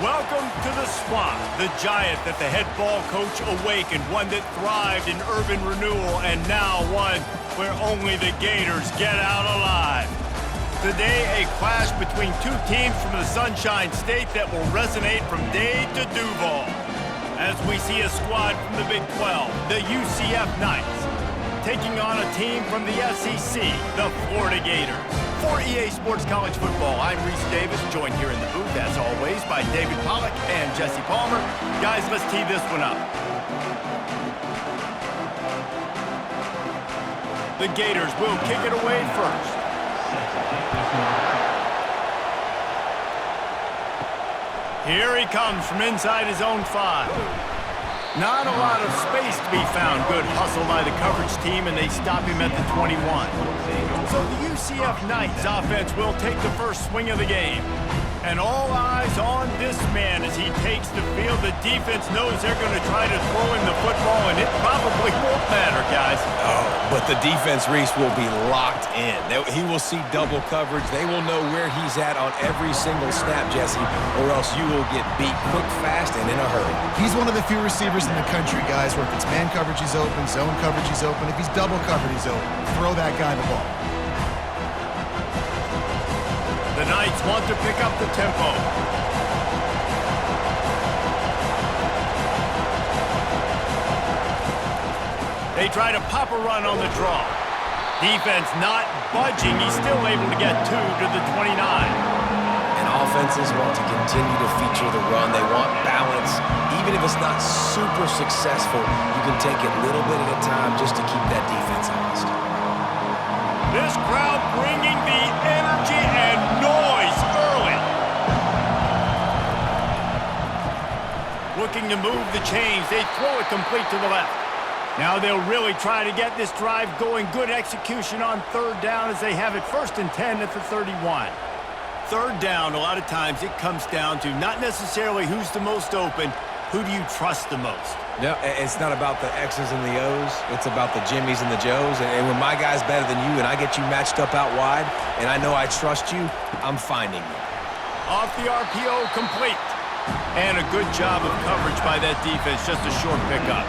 Welcome to the Swamp, the giant that the head ball coach awakened, one that thrived in urban renewal, and now one where only the Gators get out alive. Today, a clash between two teams from the Sunshine State that will resonate from Dade to Duval. As we see a squad from the Big 12, the UCF Knights, taking on a team from the SEC, the Florida Gators. For EA Sports College Football, I'm Reese Davis, joined here in the booth, as always, by David Pollack and Jesse Palmer. Guys, let's tee this one up. The Gators will kick it away first. Here he comes from inside his own 5. Not a lot of space to be found. Good hustle by the coverage team, and they stop him at the 21. So the UCF Knights offense will take the first swing of the game. And all eyes on this man as he takes the field. The defense knows they're going to try to throw him the football, and it probably won't matter, guys. Oh, but the defense, Reese, will be locked in. He will see double coverage. They will know where he's at on every single snap, Jesse, or else you will get beat quick, fast, and in a hurry. He's one of the few receivers in the country, guys, where if it's man coverage, he's open, zone coverage, he's open. If he's double covered, he's open. Throw that guy the ball. The Knights want to pick up the tempo. They try to pop a run on the draw. Defense not budging. He's still able to get 2 to the 29. And offenses want to continue to feature the run. They want balance. Even if it's not super successful, you can take it little bit at a time just to keep that defense honest. This crowd bringing the energy and noise early. Looking to move the chains. They throw it complete to the left. Now they'll really try to get this drive going. Good execution on third down as they have it 1st and 10 at the 31. Third down, a lot of times it comes down to not necessarily who's the most open, who do you trust the most? No, it's not about the X's and the O's. It's about the Jimmys and the Joes. And when my guy's better than you and I get you matched up out wide, and I know I trust you, I'm finding you. Off the RPO, complete. And a good job of coverage by that defense, just a short pickup.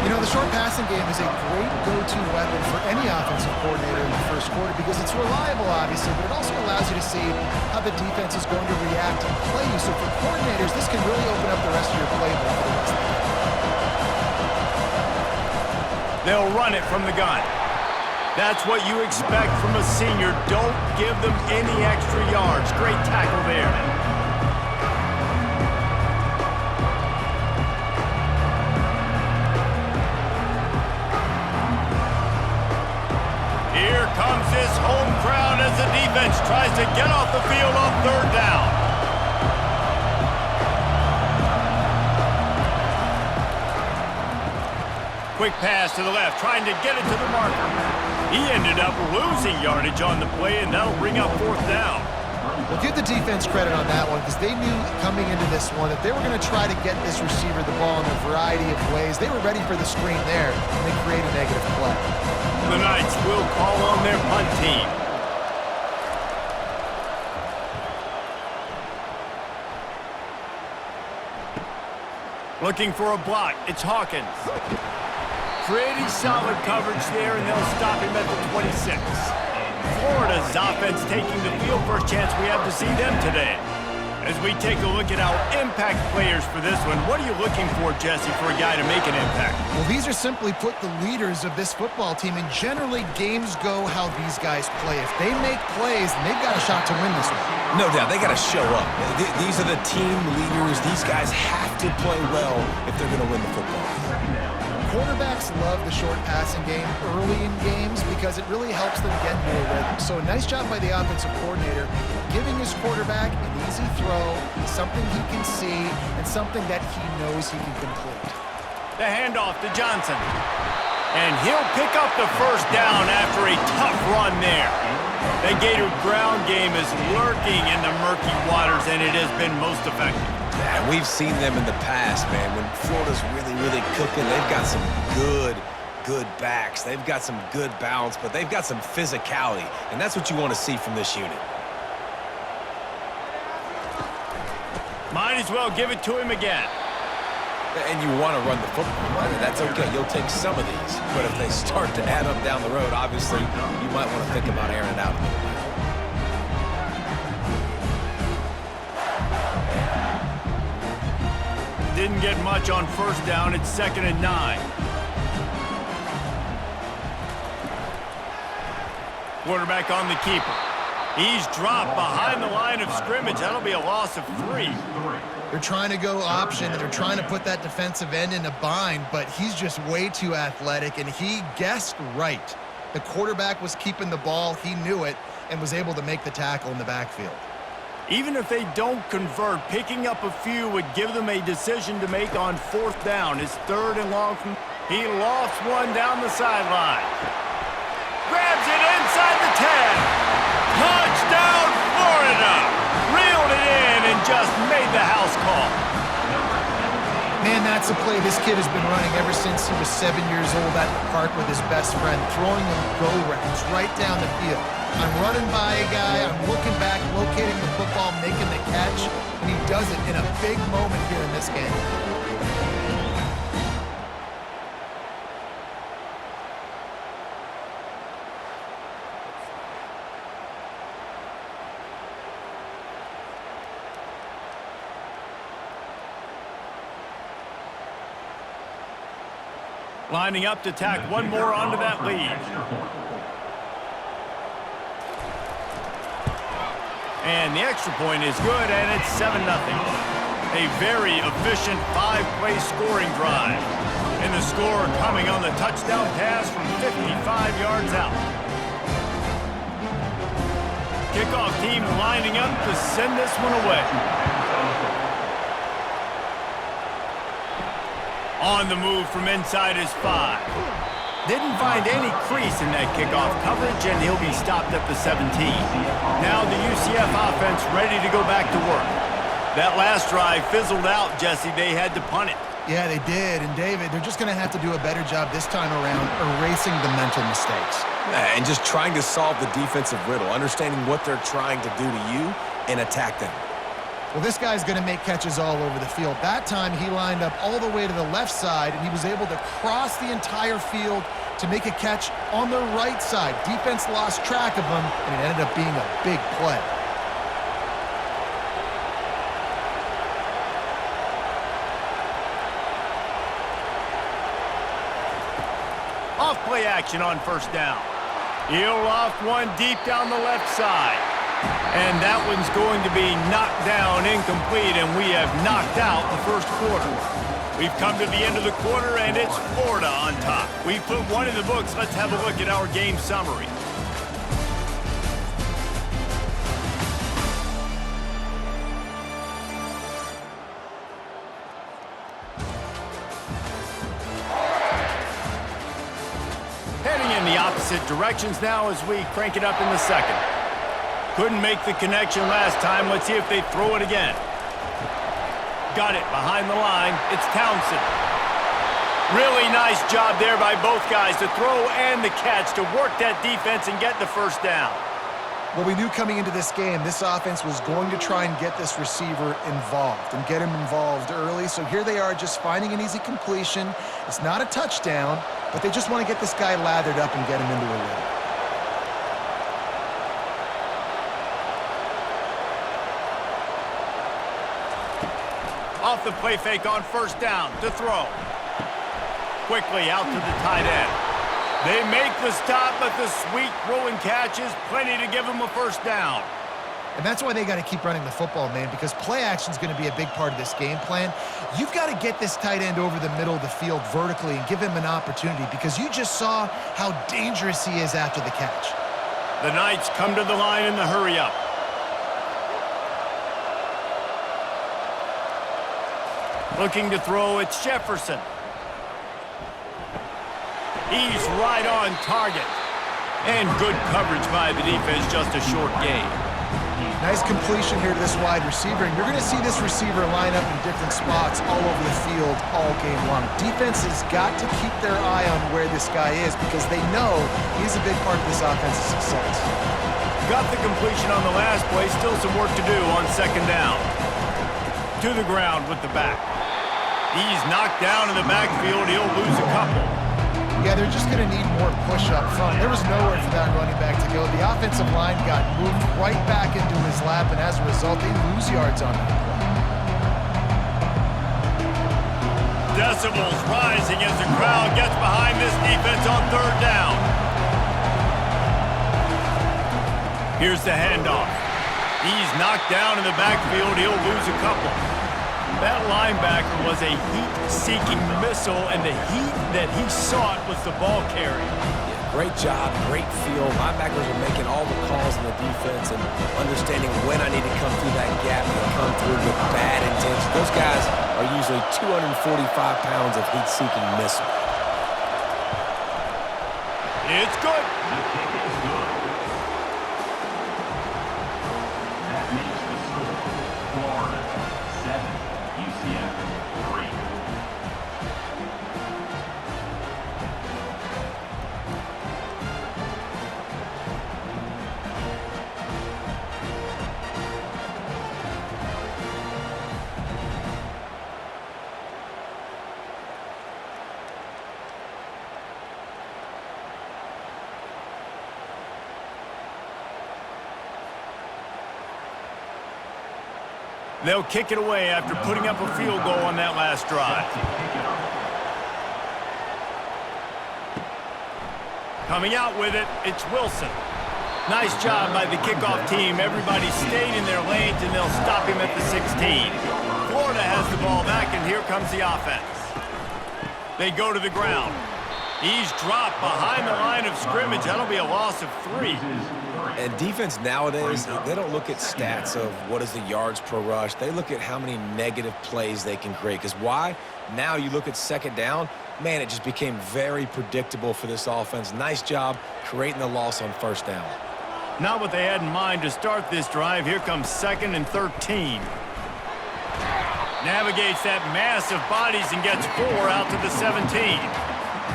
You know, the short passing game is a great go-to weapon for any offensive coordinator in the first quarter because it's reliable, obviously, but it also allows you to see how the defense is going to react and play you. So for coordinators, this can really open up the rest of your playbook for the rest of the game. They'll run it from the gun. That's what you expect from a senior. Don't give them any extra yards. Great tackle there. Here comes this home crowd as the defense tries to get off the field on third down. Quick pass to the left, trying to get it to the marker. He ended up losing yardage on the play, and that'll bring up 4th down. Well, give the defense credit on that one because they knew coming into this one that they were going to try to get this receiver the ball in a variety of ways. They were ready for the screen there, and they create a negative play. The Knights will call on their punt team. Looking for a block, it's Hawkins. Pretty solid coverage there, and they'll stop him at the 26. Florida's offense taking the field. First chance we have to see them today. As we take a look at our impact players for this one, what are you looking for, Jesse, for a guy to make an impact? Well, these are simply put the leaders of this football team, and generally games go how these guys play. If they make plays, they've got a shot to win this one. No doubt, they got to show up. These are the team leaders. These guys have to play well if they're going to win the football. Quarterbacks love the short passing game early in games because it really helps them get into a rhythm. So a nice job by the offensive coordinator giving his quarterback an easy throw, something he can see, and something that he knows he can complete. The handoff to Johnson. And he'll pick up the first down after a tough run there. The Gator ground game is lurking in the murky waters, and it has been most effective. And we've seen them in the past, man. When Florida's really cooking, they've got some good backs. They've got some good balance, but they've got some physicality, and that's what you want to see from this unit. Might as well give it to him again. And you want to run the football, right? And that's okay. You'll take some of these. But if they start to add up down the road, obviously, you might want to think about airing it out a little bit. Didn't get much on first down. It's 2nd and 9. Quarterback on the keeper. He's dropped behind the line of scrimmage. That'll be a loss of 3. They're trying to go option, and they're trying to put that defensive end in a bind, but he's just way too athletic, and he guessed right. The quarterback was keeping the ball. He knew it and was able to make the tackle in the backfield. Even if they don't convert, picking up a few would give them a decision to make on 4th down. It's 3rd and long. He lofts one down the sideline. Grabs it inside the 10. Touchdown, Florida! Reeled it in and just made the house call. Man, that's a play this kid has been running ever since he was 7 years old at the park with his best friend, throwing them go routes right down the field. I'm running by a guy, I'm looking back, locating the football, making the catch, and he does it in a big moment here in this game. Lining up to tack one more onto that lead. And the extra point is good, and it's 7-0. A very efficient 5-play scoring drive. And the score coming on the touchdown pass from 55 yards out. Kickoff team lining up to send this one away. On the move from inside his 5. Didn't find any crease in that kickoff coverage, and he'll be stopped at the 17. Now the UCF offense ready to go back to work. That last drive fizzled out, Jesse. They had to punt it. Yeah, they did. And, David, they're just going to have to do a better job this time around erasing the mental mistakes. And just trying to solve the defensive riddle, understanding what they're trying to do to you and attack them. Well, this guy's going to make catches all over the field. That time, he lined up all the way to the left side, and he was able to cross the entire field to make a catch on the right side. Defense lost track of him, and it ended up being a big play. Off play action on first down. He'll loft one deep down the left side. And that one's going to be knocked down incomplete, and we have knocked out the first quarter. We've come to the end of the quarter, and it's Florida on top. We've put one in the books. Let's have a look at our game summary. Heading in the opposite directions now as we crank it up in the second. Couldn't make the connection last time. Let's see if they throw it again. Got it behind the line. It's Townsend. Really nice job there by both guys to throw and the catch to work that defense and get the first down. Well, we knew coming into this game, this offense was going to try and get this receiver involved and get him involved early. So here they are just finding an easy completion. It's not a touchdown, but they just want to get this guy lathered up and get him into a rhythm. Off the play fake on first down to throw. Quickly out to the tight end. They make the stop, but the sweet throw and catch is plenty to give them a first down. And that's why they got to keep running the football, man, because play action is going to be a big part of this game plan. You've got to get this tight end over the middle of the field vertically and give him an opportunity, because you just saw how dangerous he is after the catch. The Knights come to the line in the hurry-up. Looking to throw, it's Jefferson. He's right on target. And good coverage by the defense, just a short gain. Nice completion here to this wide receiver, and you're going to see this receiver line up in different spots all over the field all game long. Defense has got to keep their eye on where this guy is, because they know he's a big part of this offense's success. Got the completion on the last play, still some work to do on second down. To the ground with the back. He's knocked down in the backfield. He'll lose a couple. Yeah, they're just going to need more push up front. There was nowhere for that running back to go. The offensive line got moved right back into his lap, and as a result, they lose yards on that play. Decibels rising as the crowd gets behind this defense on third down. Here's the handoff. He's knocked down in the backfield. He'll lose a couple. That linebacker was a heat-seeking missile, and the heat that he sought was the ball carrier. Yeah, great job, great feel. Linebackers are making all the calls in the defense and understanding when I need to come through that gap and come through with bad intention. Those guys are usually 245 pounds of heat-seeking missile. It's good. The kick is good. That makes the score Florida 7, UCF 3. They'll kick it away after putting up a field goal on that last drive. Coming out with it, it's Wilson. Nice job by the kickoff team. Everybody stayed in their lanes, and they'll stop him at the 16. Florida has the ball back, and here comes the offense. They go to the ground. He's dropped behind the line of scrimmage. That'll be a loss of 3. And defense nowadays, they don't look at stats of what is the yards per rush. They look at how many negative plays they can create. Because why? Now you look at second down, man, it just became very predictable for this offense. Nice job creating the loss on first down. Not what they had in mind to start this drive. Here comes 2nd and 13. Navigates that mass of bodies and gets 4 out to the 17.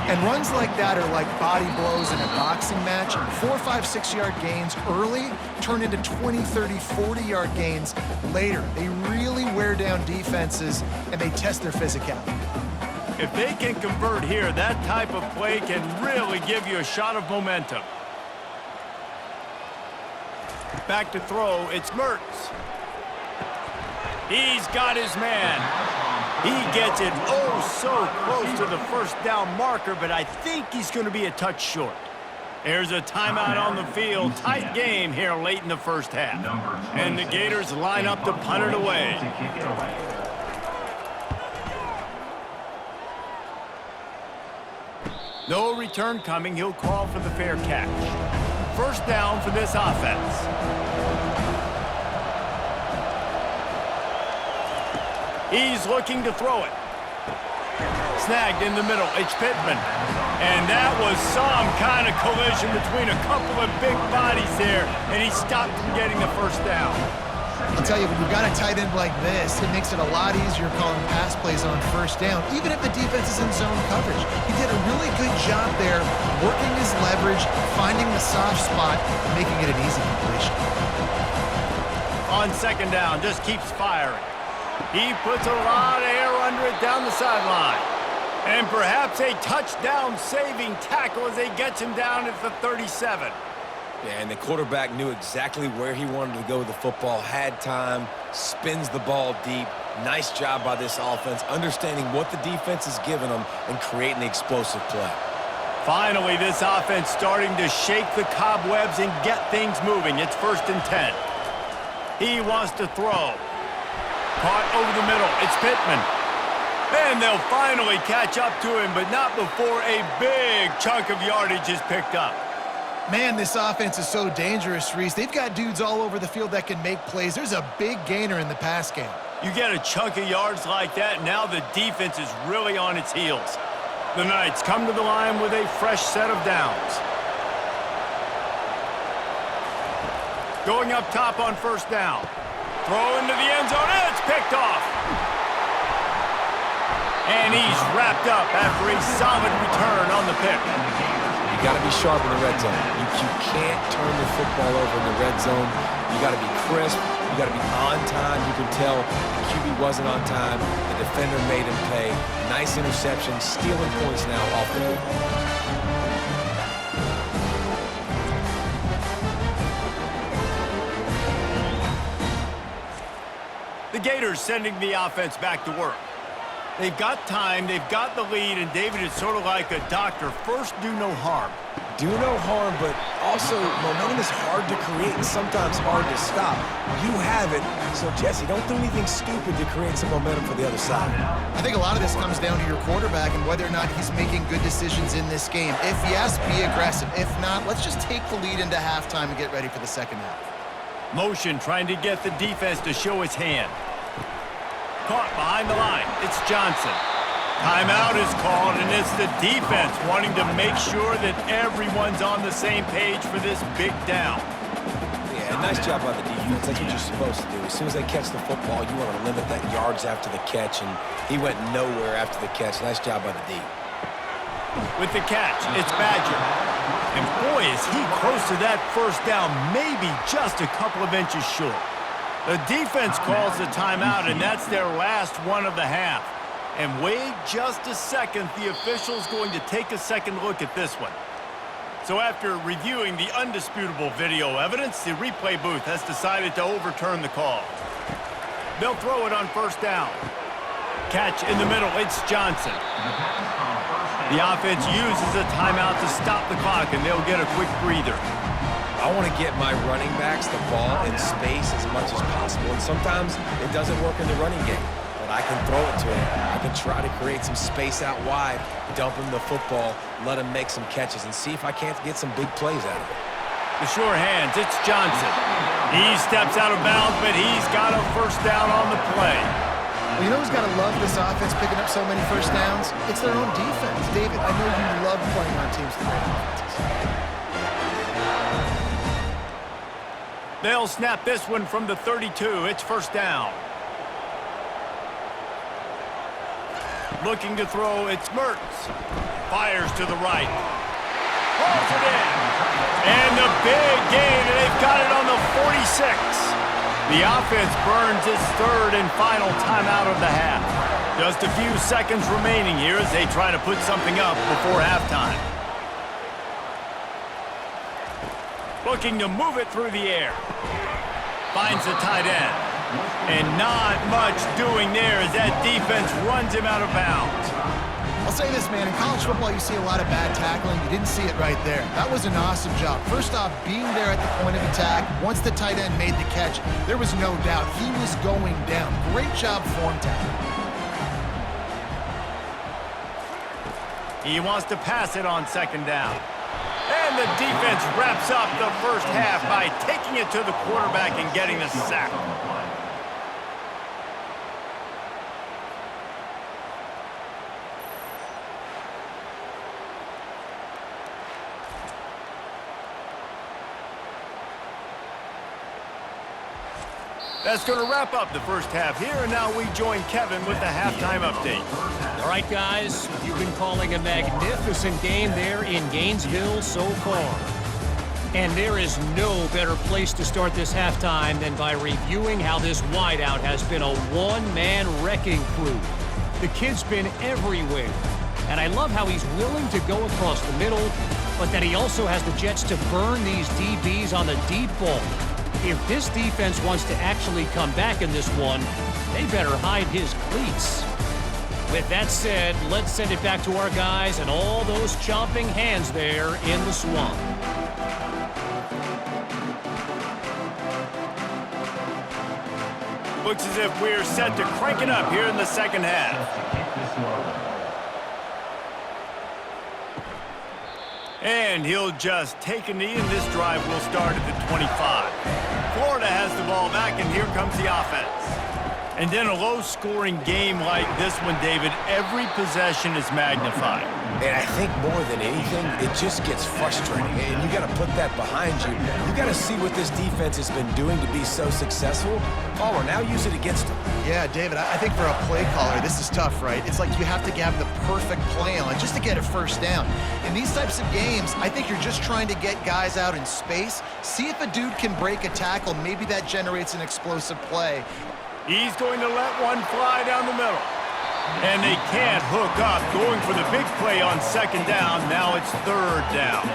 And runs like that are like body blows in a boxing match. 4, 5, 6-yard gains early turn into 20, 30, 40-yard gains later. They really wear down defenses, and they test their physicality. If they can convert here, that type of play can really give you a shot of momentum. Back to throw, it's Mertz. He's got his man. He gets it so close to the first down marker, but I think he's going to be a touch short. There's a timeout on the field. Tight game here late in the first half. And the Gators line up to punt it away. No return coming. He'll call for the fair catch. First down for this offense. He's looking to throw it. Snagged in the middle. It's Pittman. And that was some kind of collision between a couple of big bodies there, and he stopped from getting the first down. I'll tell you, when you've got a tight end like this, it makes it a lot easier calling pass plays on first down, even if the defense is in zone coverage. He did a really good job there, working his leverage, finding the soft spot, making it an easy completion. On second down, just keeps firing. He puts a lot of air under it down the sideline. And perhaps a touchdown-saving tackle as he gets him down at the 37. Yeah, and the quarterback knew exactly where he wanted to go with the football, had time, spins the ball deep. Nice job by this offense, understanding what the defense is giving them and creating the explosive play. Finally, this offense starting to shake the cobwebs and get things moving. It's 1st and 10. He wants to throw. Caught over the middle. It's Pittman. And they'll finally catch up to him, but not before a big chunk of yardage is picked up. Man, this offense is so dangerous, Reese. They've got dudes all over the field that can make plays. There's a big gainer in the pass game. You get a chunk of yards like that, now the defense is really on its heels. The Knights come to the line with a fresh set of downs. Going up top on first down. Throw into the end zone, and it's picked off. And he's wrapped up after a solid return on the pick. You got to be sharp in the red zone. You can't turn the football over in the red zone. You got to be crisp. You You got to be on time. You can tell the QB wasn't on time. The defender made him pay. Nice interception, stealing points now off the board. The Gators sending the offense back to work. They've got time, they've got the lead, and David is sort of like a doctor. First, do no harm. Do no harm, but also momentum is hard to create and sometimes hard to stop. You have it, so Jesse, don't do anything stupid to create some momentum for the other side. I think a lot of this comes down to your quarterback and whether or not he's making good decisions in this game. If yes, be aggressive. If not, let's just take the lead into halftime and get ready for the second half. Motion trying to get the defense to show his hand. Caught behind the line. It's Johnson. Timeout is called, and it's the defense wanting to make sure that everyone's on the same page for this big down. Yeah, nice job by the defense. That's what you're supposed to do. As soon as they catch the football, you want to limit that yards after the catch, and he went nowhere after the catch. Nice job by the D. With the catch, it's Badger. And boy, is he close to that first down, maybe just a couple of inches short. The defense calls the timeout, and that's their last one of the half. And wait just a second, the official's going to take a second look at this one. So after reviewing the undisputable video evidence, the replay booth has decided to overturn the call. They'll throw it on first down. Catch in the middle, it's Johnson. The offense uses a timeout to stop the clock, and they'll get a quick breather. I want to get my running backs the ball in space as much as possible, and sometimes it doesn't work in the running game. But I can throw it to him. I can try to create some space out wide, dump him the football, let him make some catches, and see if I can't get some big plays out of it. The sure hands, it's Johnson. He steps out of bounds, but he's got a first down on the play. Well, you know who's got to love this offense picking up so many first downs? It's their own defense. David, I know you love playing on teams with great offenses. They'll snap this one from the 32. It's first down. Looking to throw, it's Mertz. Fires to the right. Pulls it in. And the big gain, and they've got it on the 46. The offense burns its third and final timeout of the half. Just a few seconds remaining here as they try to put something up before halftime. Looking to move it through the air. Finds the tight end. And not much doing there as that defense runs him out of bounds. I'll say this, man. In college football, you see a lot of bad tackling. You didn't see it right there. That was an awesome job. First off, being there at the point of attack. Once the tight end made the catch, there was no doubt he was going down. Great job form tackling. He wants to pass it on second down. And the defense wraps up the first half by taking it to the quarterback and getting the sack. That's going to wrap up the first half here, and now we join Kevin with the halftime update. All right, guys, you've been calling a magnificent game there in Gainesville so far. And there is no better place to start this halftime than by reviewing how this wideout has been a one-man wrecking crew. The kid's been everywhere, and I love how he's willing to go across the middle, but that he also has the jets to burn these DBs on the deep ball. If this defense wants to actually come back in this one, they better hide his cleats. With that said, let's send it back to our guys and all those chomping hands there in the swamp. Looks as if we're set to crank it up here in the second half. And he'll just take a knee, and this drive will start at the 25. Florida has the ball back, and here comes the offense. And in a low-scoring game like this one, David, every possession is magnified. And I think more than anything, it just gets frustrating. And you got to put that behind you. You got to see what this defense has been doing to be so successful. Caller, now use it against them. Yeah, David, I think for a play caller, this is tough, right? It's like you have to have the perfect play on just to get a first down. In these types of games, I think you're just trying to get guys out in space, see if a dude can break a tackle. Maybe that generates an explosive play. He's going to let one fly down the middle. And they can't hook up, going for the big play on second down. Now it's third down.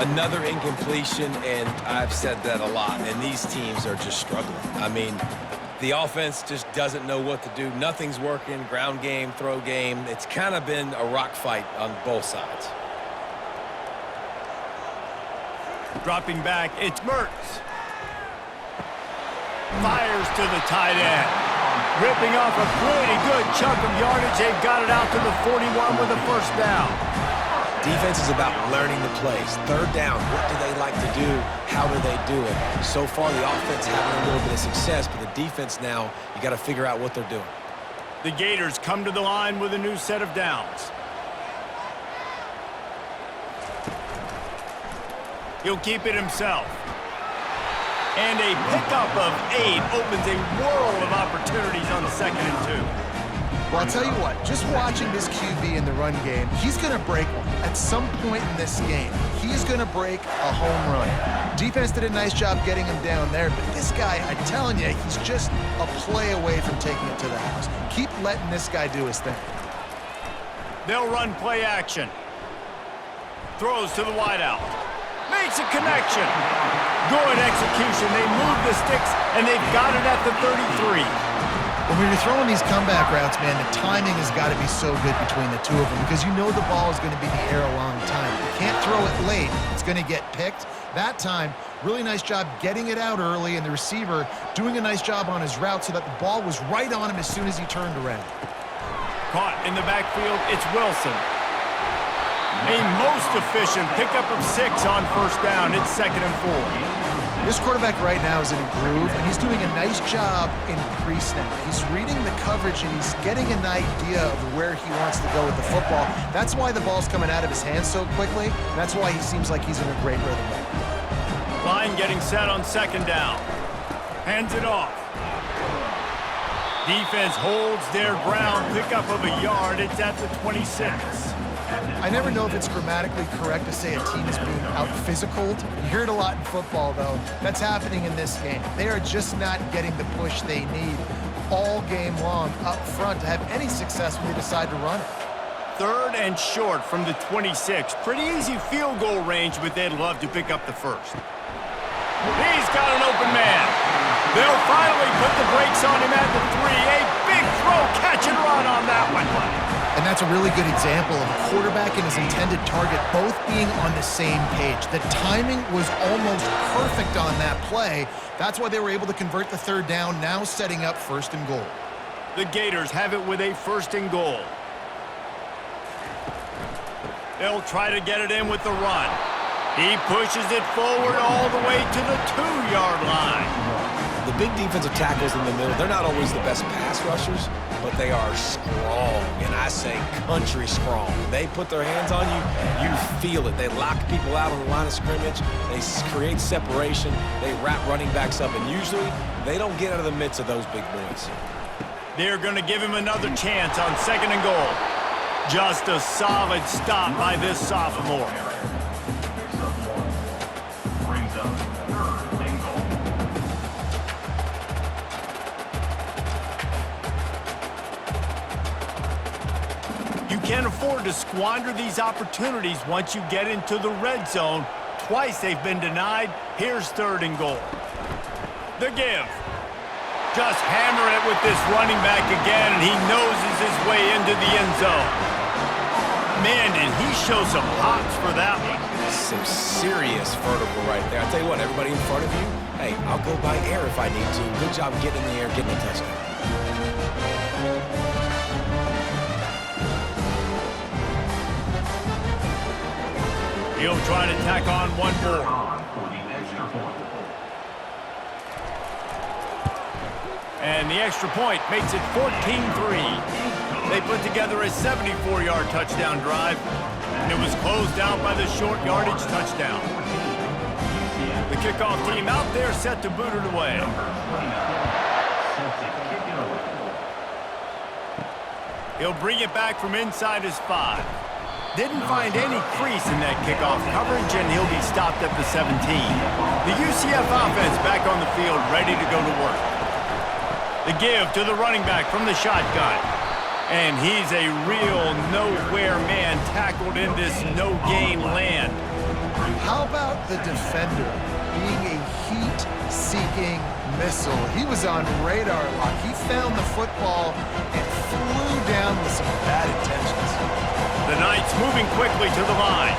Another incompletion, and I've said that a lot, and these teams are just struggling. I mean, the offense just doesn't know what to do. Nothing's working, ground game, throw game. It's kind of been a rock fight on both sides. Dropping back, it's Mertz. Fires to the tight end. Ripping off a pretty good chunk of yardage. They've got it out to the 41 with a first down. Defense is about learning the plays. Third down, what do they like to do? How do they do it? So far, the offense having a little bit of success, but the defense now, you got to figure out what they're doing. The Gators come to the line with a new set of downs. He'll keep it himself. And a pickup of 8 opens a world of opportunities on 2nd and 2. Well, I'll tell you what, just watching this QB in the run game, he's going to break one. At some point in this game, he's going to break a home run. Defense did a nice job getting him down there, but this guy, I'm telling you, he's just a play away from taking it to the house. Keep letting this guy do his thing. They'll run play action. Throws to the wideout. Makes a connection. Good execution. They move the sticks, and they've got it at the 33. When you're throwing these comeback routes, man, the timing has got to be so good between the two of them because you know the ball is going to be in the air a long time. You can't throw it late. It's going to get picked. That time, really nice job getting it out early, and the receiver doing a nice job on his route so that the ball was right on him as soon as he turned around. Caught in the backfield, it's Wilson. A most efficient pickup of 6 on first down. It's 2nd and 4. This quarterback right now is in a groove, and he's doing a nice job in pre-snap. He's reading the coverage, and he's getting an idea of where he wants to go with the football. That's why the ball's coming out of his hands so quickly. That's why he seems like he's in a great rhythm right now. Line getting set on 2nd down. Hands it off. Defense holds their ground. Pickup of a yard. It's at the 26. I never know if it's grammatically correct to say a team is being out-physicaled. You hear it a lot in football, though. That's happening in this game. They are just not getting the push they need all game long up front to have any success when they decide to run it. 3rd and short from the 26. Pretty easy field goal range, but they'd love to pick up the first. He's got an open man. They'll finally put the brakes on him at the 3. A big throw, catch and run on that one. And that's a really good example of a quarterback and his intended target both being on the same page. The timing was almost perfect on that play. That's why they were able to convert the 3rd down, now setting up 1st and goal. The Gators have it with a 1st and goal. They'll try to get it in with the run. He pushes it forward all the way to the 2-yard line. The big defensive tackles in the middle, they're not always the best pass rushers, but they are strong, and I say country strong. When they put their hands on you, you feel it. They lock people out on the line of scrimmage. They create separation. They wrap running backs up, and usually they don't get out of the midst of those big boys. They're going to give him another chance on 2nd and goal. Just a solid stop by this sophomore. Brings up 3rd and goal. You can't afford to squander these opportunities once you get into the red zone. Twice they've been denied. Here's 3rd and goal. The give. Just hammer it with this running back again, and he noses his way into the end zone. Man, did he show some hops for that one. Some serious vertical right there. I'll tell you what, everybody in front of you, hey, I'll go by air if I need to. Good job getting in the air, getting a touchdown. He'll try to tack on one more. And the extra point makes it 14-3. They put together a 74-yard touchdown drive, and it was closed out by the short yardage touchdown. The kickoff team out there set to boot it away. He'll bring it back from inside his 5. Didn't find any crease in that kickoff coverage, and he'll be stopped at the 17. The UCF offense back on the field, ready to go to work. The give to the running back from the shotgun. And he's a real nowhere man tackled in this no-gain land. How about the defender being a heat-seeking missile? He was on radar lock. He found the football and flew down with some bad intentions. The Knights moving quickly to the line.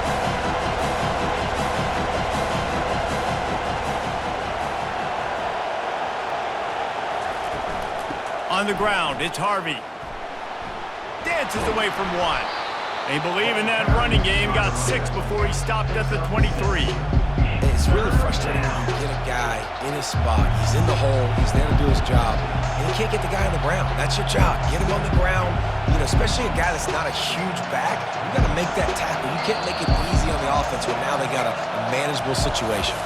On the ground, it's Harvey. Dances away from 1. They believe in that running game. Got 6 before he stopped at the 23. It's really frustrating when you get a guy in his spot. He's in the hole. He's there to do his job. And you can't get the guy on the ground. That's your job. Get him on the ground. You know, especially a guy that's not a huge back. You got to make that tackle. You can't make it easy on the offense when now they got a manageable situation.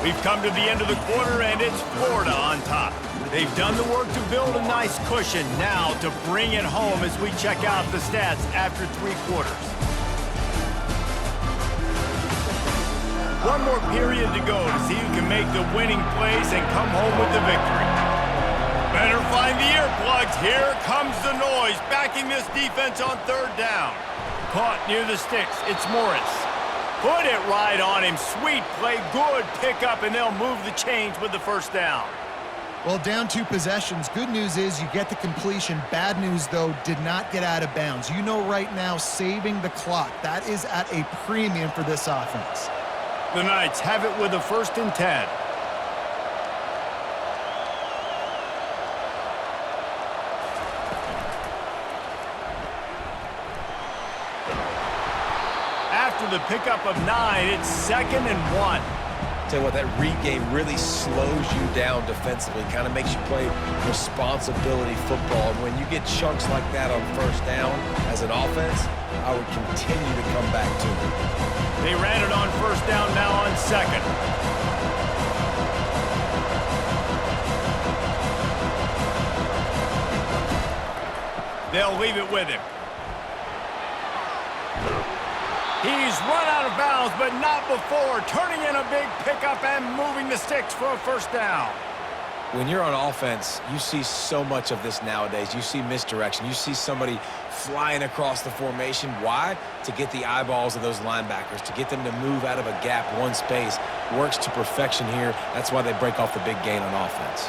We've come to the end of the quarter, and it's Florida on top. They've done the work to build a nice cushion. Now to bring it home as we check out the stats after 3 quarters. One more period to go to see who can make the winning plays and come home with the victory. Better find the earplugs. Here comes the noise, backing this defense on 3rd down. Caught near the sticks. It's Morris. Put it right on him. Sweet play, good pickup, and they'll move the chains with the 1st down. Well, down 2 possessions. Good news is you get the completion. Bad news, though, did not get out of bounds. You know right now, saving the clock. That is at a premium for this offense. The Knights have it with a 1st and 10. After the pickup of 9, it's 2nd and 1. Tell you what, that read game really slows you down defensively, kind of makes you play responsibility football. And when you get chunks like that on 1st down as an offense, I would continue to come back to it. They ran it on 1st down, now on 2nd. They'll leave it with him. He's run out of bounds, but not before. Turning in a big pickup and moving the sticks for a 1st down. When you're on offense, you see so much of this nowadays. You see misdirection. You see somebody flying across the formation. Why? To get the eyeballs of those linebackers, to get them to move out of a gap, one space. Works to perfection here. That's why they break off the big gain on offense.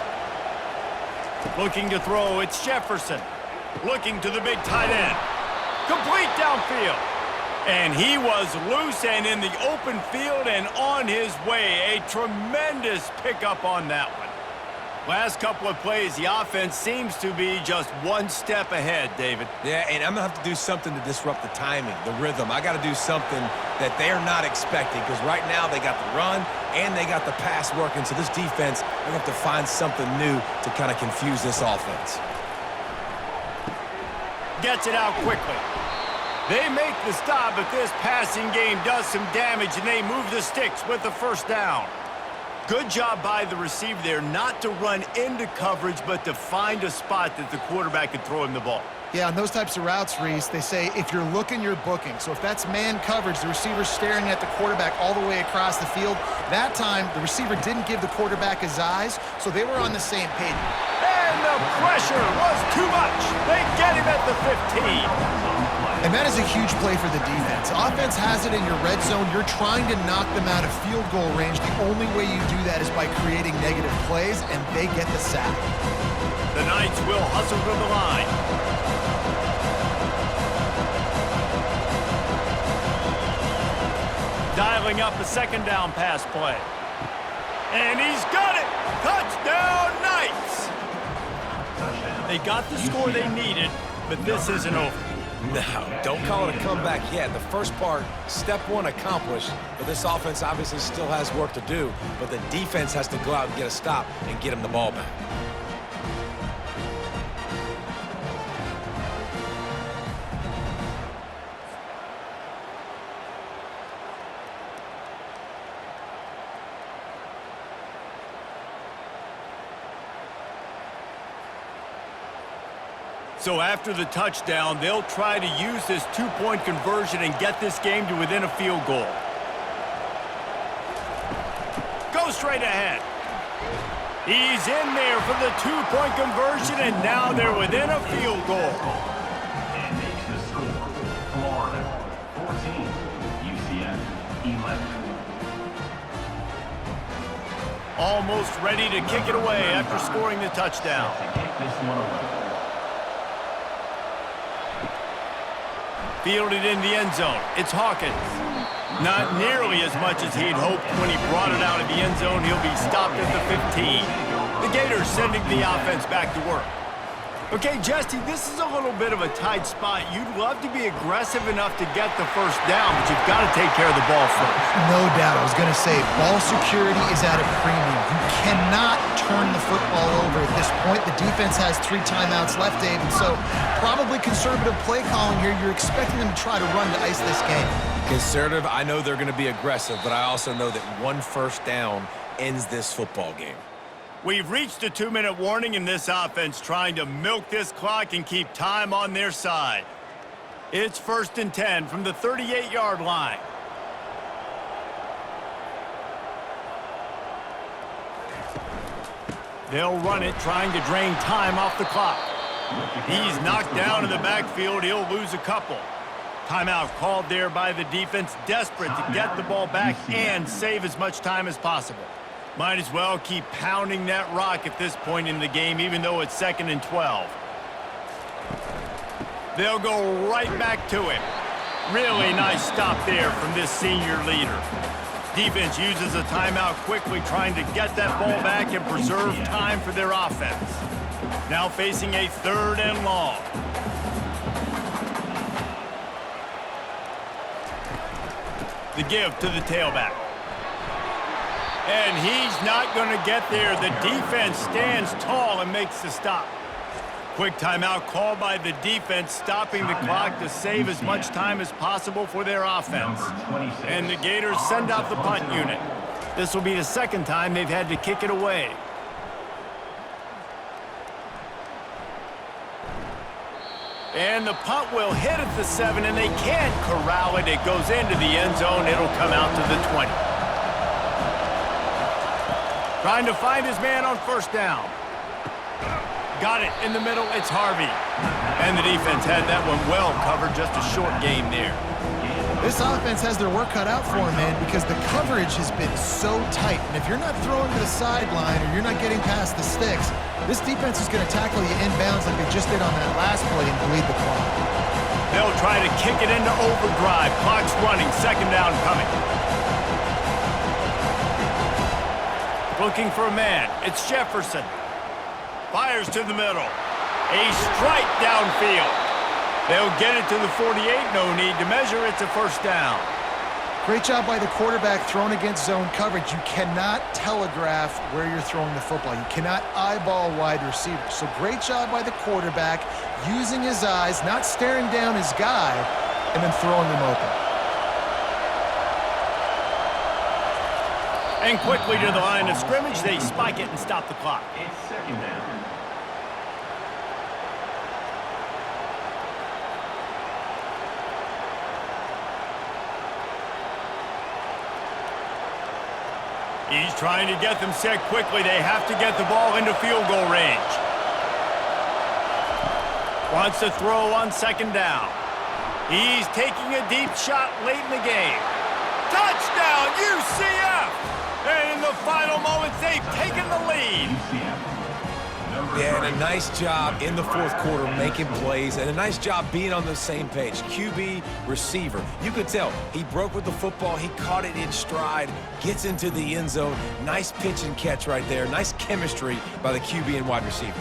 Looking to throw, it's Jefferson. Looking to the big tight end. Complete downfield. And he was loose and in the open field and on his way. A tremendous pickup on that one. Last couple of plays, the offense seems to be just one step ahead, David. Yeah, and I'm going to have to do something to disrupt the timing, the rhythm. I got to do something that they're not expecting because right now they got the run and they got the pass working. So this defense, they're going to have to find something new to kind of confuse this offense. Gets it out quickly. They make the stop, but this passing game does some damage, and they move the sticks with the 1st down. Good job by the receiver there not to run into coverage, but to find a spot that the quarterback could throw him the ball. Yeah, on those types of routes, Reese, they say if you're looking, you're booking. So if that's man coverage, the receiver's staring at the quarterback all the way across the field. That time, the receiver didn't give the quarterback his eyes, so they were on the same page. And the pressure was too much. They get him at the 15. And that is a huge play for the defense. Offense has it in your red zone. You're trying to knock them out of field goal range. The only way you do that is by creating negative plays, and they get the sack. The Knights will hustle to the line. Dialing up a 2nd down pass play. And he's got it! Touchdown, Knights! They got the score they needed, but this isn't over. No, don't call it a comeback yet. The first part, step 1 accomplished, but this offense obviously still has work to do, but the defense has to go out and get a stop and get him the ball back. So after the touchdown, they'll try to use this two-point conversion and get this game to within a field goal. Go straight ahead. He's in there for the two-point conversion, and now they're within a field goal. And makes the score. Florida 14, UCF 11. Almost ready to kick it away after scoring the touchdown. To kick this one away. Fielded in the end zone. It's Hawkins. Not nearly as much as he'd hoped when he brought it out of the end zone. He'll be stopped at the 15. The Gators sending the offense back to work. Okay, Jesse, this is a little bit of a tight spot. You'd love to be aggressive enough to get the first down, but you've got to take care of the ball first. No doubt. I was going to say, ball security is at a premium. You cannot turn the football over at this point. The defense has 3 timeouts left, Dave, and so probably conservative play calling here. You're expecting them to try to run to ice this game. Conservative, I know they're going to be aggressive, but I also know that one first down ends this football game. We've reached a 2-minute warning in this offense, trying to milk this clock and keep time on their side. It's 1st and 10 from the 38-yard line. They'll run it, trying to drain time off the clock. He's knocked down in the backfield. He'll lose a couple. Timeout called there by the defense, desperate to get the ball back and save as much time as possible. Might as well keep pounding that rock at this point in the game, even though it's 2nd and 12. They'll go right back to him. Really nice stop there from this senior leader. Defense uses a timeout quickly, trying to get that ball back and preserve time for their offense. Now facing a 3rd and long. The give to the tailback. And he's not going to get there. The defense stands tall and makes the stop. Quick timeout called by the defense, stopping the clock to save as much time as possible for their offense. And the Gators send out the punt unit. This will be the 2nd time they've had to kick it away. And the punt will hit at the 7, and they can't corral it. It goes into the end zone. It'll come out to the 20. Trying to find his man on 1st down. Got it in the middle. It's Harvey. And the defense had that one well covered. Just a short game there. This offense has their work cut out for them, man, because the coverage has been so tight. And if you're not throwing to the sideline or you're not getting past the sticks, this defense is going to tackle you inbounds like they just did on that last play and bleed the clock. They'll try to kick it into overdrive. Clock's running. 2nd down coming. Looking for a man. It's Jefferson. Fires to the middle. A strike downfield. They'll get it to the 48. No need to measure. It's a 1st down. Great job by the quarterback thrown against zone coverage. You cannot telegraph where you're throwing the football. You cannot eyeball wide receivers. So great job by the quarterback using his eyes, not staring down his guy, and then throwing him open. And quickly to the line of scrimmage, they spike it and stop the clock. It's 2nd down. He's trying to get them set quickly. They have to get the ball into field goal range. Wants to throw on 2nd down. He's taking a deep shot late in the game. Touchdown, UCF! And in the final moments, they've taken the lead. Yeah, and a nice job in the 4th quarter making plays, and a nice job being on the same page. QB, receiver. You could tell he broke with the football. He caught it in stride, gets into the end zone. Nice pitch and catch right there. Nice chemistry by the QB and wide receiver.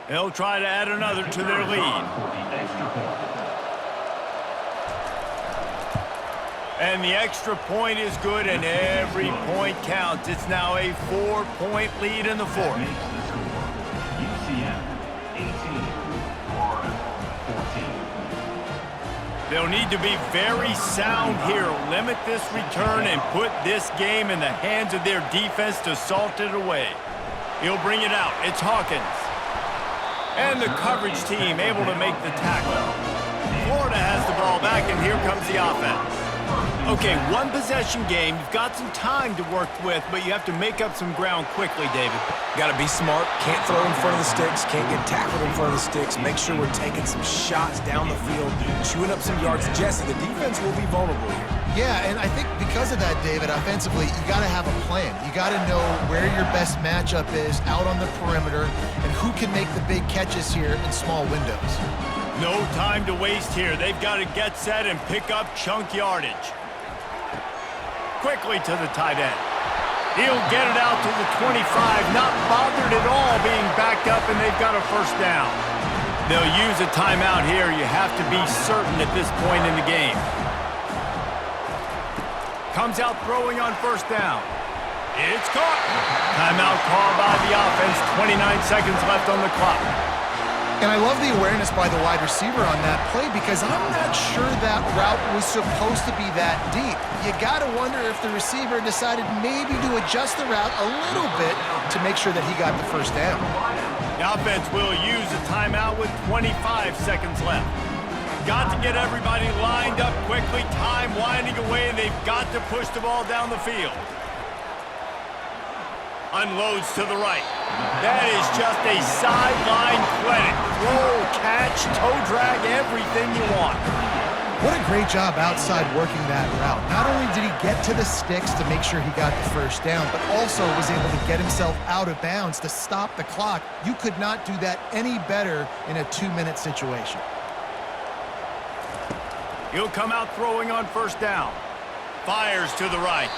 They'll try to add another to their lead. And the extra point is good, and every point counts. It's now a 4-point lead in the fourth. Makes the score. UCF 18, Florida 14. They'll need to be very sound here. Limit this return and put this game in the hands of their defense to salt it away. He'll bring it out. It's Hawkins. And the coverage team able to make the tackle. Florida has the ball back, and here comes the offense. Okay, one possession game. You've got some time to work with, but you have to make up some ground quickly, David. Got to be smart. Can't throw in front of the sticks. Can't get tackled in front of the sticks. Make sure we're taking some shots down the field, chewing up some yards. Jesse, the defense will be vulnerable here. Yeah, and I think because of that, David, offensively, you got to have a plan. You got to know where your best matchup is out on the perimeter and who can make the big catches here in small windows. No time to waste here. They've got to get set and pick up chunk yardage. Quickly to the tight end. He'll get it out to the 25, not bothered at all being backed up, and they've got a first down. They'll use a timeout here. You have to be certain at this point in the game. Comes out throwing on first down. It's caught. Timeout call by the offense. 29 seconds left on the clock. And I love the awareness by the wide receiver on that play because I'm not sure that route was supposed to be that deep. You got to wonder if the receiver decided maybe to adjust the route a little bit to make sure that he got the first down. The offense will use a timeout with 25 seconds left. Got to get everybody lined up quickly. Time winding away, and they've got to push the ball down the field. Unloads to the right. That is just a sideline clinic. Throw, catch, toe drag, everything you want. What a great job outside working that route. Not only did he get to the sticks to make sure he got the first down, but also was able to get himself out of bounds to stop the clock. You could not do that any better in a 2-minute situation. He'll come out throwing on first down. Fires to the right.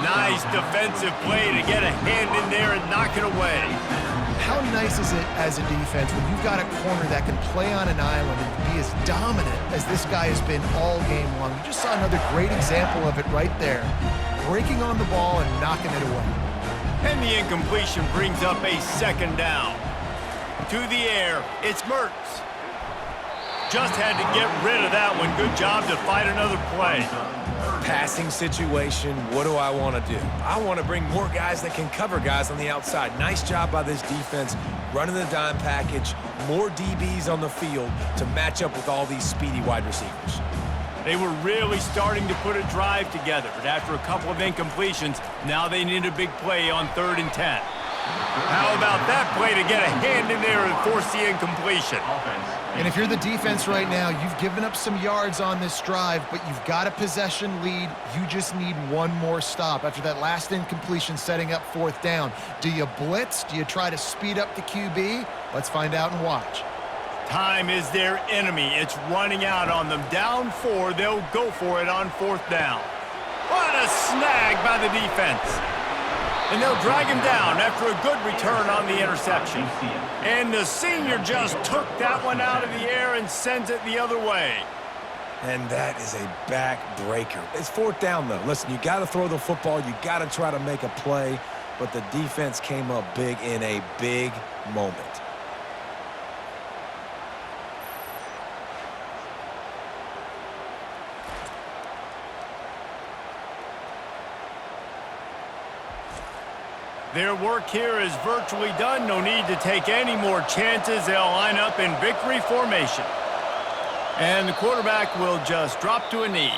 Nice defensive play to get a hand in there and knock it away. How nice is it as a defense when you've got a corner that can play on an island and be as dominant as this guy has been all game long? You just saw another great example of it right there. Breaking on the ball and knocking it away. And the incompletion brings up a second down. To the air, it's Mertz. Just had to get rid of that one. Good job to fight another play. Passing situation, what do I want to do? I want to bring more guys that can cover guys on the outside. Nice job by this defense, running the dime package, more DBs on the field to match up with all these speedy wide receivers. They were really starting to put a drive together, but after a couple of incompletions, now they need a big play on 3rd and 10. How about that play to get a hand in there and force the incompletion? And if you're the defense right now, you've given up some yards on this drive, but you've got a possession lead. You just need one more stop after that last incompletion setting up 4th down. Do you blitz? Do you try to speed up the QB? Let's find out and watch. Time is their enemy. It's running out on them. Down 4, they'll go for it on 4th down. What a snag by the defense. And they'll drag him down after a good return on the interception. And the senior just took that one out of the air and sends it the other way. And that is a backbreaker. It's 4th down, though. Listen, you got to throw the football. You got to try to make a play. But the defense came up big in a big moment. Their work here is virtually done. No need to take any more chances. They'll line up in victory formation. And the quarterback will just drop to a knee.